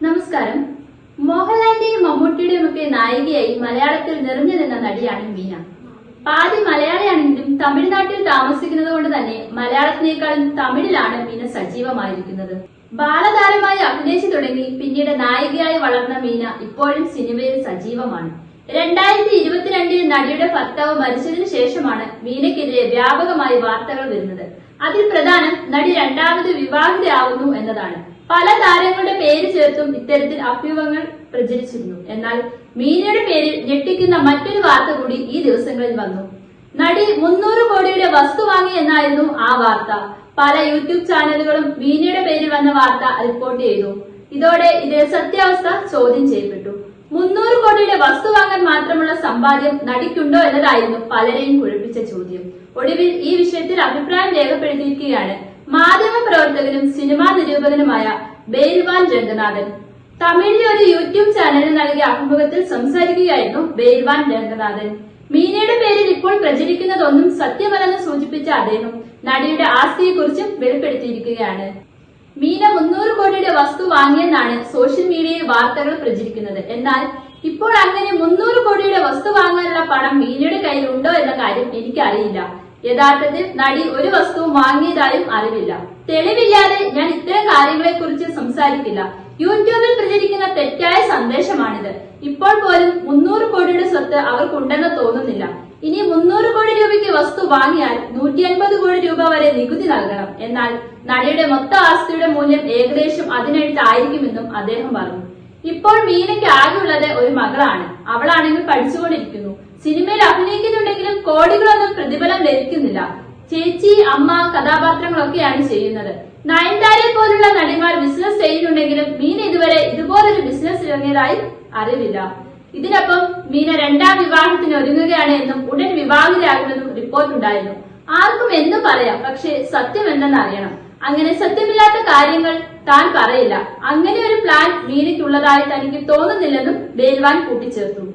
നമസ്കാരം. മോഹൻലാലിന്റെയും മമ്മൂട്ടിയുടെയും ഒക്കെ നായികയായി മലയാളത്തിൽ നിറഞ്ഞു നിന്ന നടിയാണ് മീന. പാതി മലയാളിയാണെങ്കിലും തമിഴ്നാട്ടിൽ താമസിക്കുന്നത് കൊണ്ട് തന്നെ മലയാളത്തിനേക്കാളും തമിഴിലാണ് മീന സജീവമായിരിക്കുന്നത്. ബാലതാരമായി അഭിനയിച്ചു തുടങ്ങി പിന്നീട് നായികയായി വളർന്ന മീന ഇപ്പോഴും സിനിമയിൽ സജീവമാണ്. 2022 നടിയുടെ ഭർത്താവ് മരിച്ചതിനു ശേഷമാണ് മീനയ്ക്കെതിരെ വ്യാപകമായി വാർത്തകൾ വരുന്നത്. അതിൽ പ്രധാനം നടി രണ്ടാമത് വിവാഹിതയാവുന്നു എന്നതാണ്. പല താരങ്ങളുടെ പേര് ചേർത്തും ഇത്തരത്തിൽ അഭ്യൂഹങ്ങൾ പ്രചരിച്ചിരുന്നു. എന്നാൽ മീനയുടെ പേരിൽ ഞെട്ടിക്കുന്ന മറ്റൊരു വാർത്ത കൂടി ഈ ദിവസങ്ങളിൽ വന്നു. നടി 300 കോടിയുടെ വസ്തു വാങ്ങി എന്നായിരുന്നു ആ വാർത്ത. പല യൂട്യൂബ് ചാനലുകളും മീനയുടെ പേരിൽ വന്ന വാർത്ത റിപ്പോർട്ട് ചെയ്തു. ഇതോടെ ഇതിലെ സത്യാവസ്ഥ ചോദ്യം ചെയ്യപ്പെട്ടു. 300 കോടിയുടെ വസ്തു വാങ്ങാൻ മാത്രമുള്ള സമ്പാദ്യം നടിക്കുണ്ടോ എന്നതായിരുന്നു പലരെയും കുഴപ്പിച്ച ചോദ്യം. ഒടുവിൽ ഈ വിഷയത്തിൽ അഭിപ്രായം രേഖപ്പെടുത്തിയിരിക്കുകയാണ് മാധ്യമ പ്രവർത്തകനും സിനിമാ നിരൂപകനുമായ ബെയിൽവാൻ രംഗനാഥൻ. തമിഴിലെ ഒരു യൂട്യൂബ് ചാനലിന് നൽകിയ അഭിമുഖത്തിൽ സംസാരിക്കുകയായിരുന്നു ബെയിൽവാൻ രംഗനാഥൻ. മീനയുടെ പേരിൽ ഇപ്പോൾ പ്രചരിക്കുന്നതൊന്നും സത്യമല്ലെന്ന് സൂചിപ്പിച്ച അദ്ദേഹം നടിയുടെ ആസ്തിയെക്കുറിച്ചും വെളിപ്പെടുത്തിയിരിക്കുകയാണ്. മീന 300 കോടിയുടെ വസ്തു വാങ്ങിയെന്നാണ് സോഷ്യൽ മീഡിയയിൽ വാർത്തകൾ പ്രചരിക്കുന്നത്. എന്നാൽ ഇപ്പോൾ അങ്ങനെ 300 കോടിയുടെ വസ്തു വാങ്ങാനുള്ള പണം മീനയുടെ കയ്യിൽ ഉണ്ടോ എന്ന കാര്യം എനിക്കറിയില്ല. യഥാർത്ഥത്തിൽ നടി ഒരു വസ്തുവും വാങ്ങിയതായും അറിവില്ല. തെളിവില്ലാതെ ഞാൻ ഇത്തരം കാര്യങ്ങളെ കുറിച്ച് സംസാരിക്കില്ല. യൂട്യൂബിൽ പ്രചരിക്കുന്ന തെറ്റായ സന്ദേശമാണിത്. ഇപ്പോൾ പോലും 300 കോടിയുടെ സ്വത്ത് അവർക്കുണ്ടെന്ന് തോന്നുന്നില്ല. ഇനി 300 കോടി രൂപയ്ക്ക് വസ്തു വാങ്ങിയാൽ 150 കോടി രൂപ വരെ നികുതി നൽകണം. എന്നാൽ നടിയുടെ മൊത്ത ആസ്തിയുടെ മൂല്യം ഏകദേശം അതിനടുത്തായിരിക്കുമെന്നും അദ്ദേഹം പറഞ്ഞു. ഇപ്പോൾ മീനയ്ക്ക് ആകെയുള്ളത് ഒരു മകളാണ്. അവളാണെങ്കിൽ പഠിച്ചുകൊണ്ടിരിക്കുന്നു. സിനിമയിൽ അഭിനയിക്കുന്നുണ്ടെങ്കിലും കോടികളൊന്നും പ്രതിഫലം ലഭിക്കുന്നില്ല. ചേച്ചി, അമ്മ കഥാപാത്രങ്ങളൊക്കെയാണ് ചെയ്യുന്നത്. നയൻതാരയെ പോലുള്ള നടിമാർ ബിസിനസ് ചെയ്യുന്നുണ്ടെങ്കിലും മീന ഇതുവരെ ഇതുപോലൊരു ബിസിനസ് ഇറങ്ങിയതായി അറിവില്ല. ഇതിനൊപ്പം മീന രണ്ടാം വിവാഹത്തിന് ഒരുങ്ങുകയാണ് എന്നും ഉടൻ വിവാഹിതയാകുമെന്നും റിപ്പോർട്ടുണ്ടായിരുന്നു. ആർക്കും എന്തും പറയാം, പക്ഷേ സത്യം എന്തെന്ന് അറിയണം. അങ്ങനെ സത്യമില്ലാത്ത കാര്യങ്ങൾ താൻ പറയില്ല. അങ്ങനെ ഒരു പ്ലാൻ മീനയ്ക്കുള്ളതായി തനിക്ക് തോന്നുന്നില്ലെന്നും ബെയിൽവാൻ കൂട്ടിച്ചേർത്തു.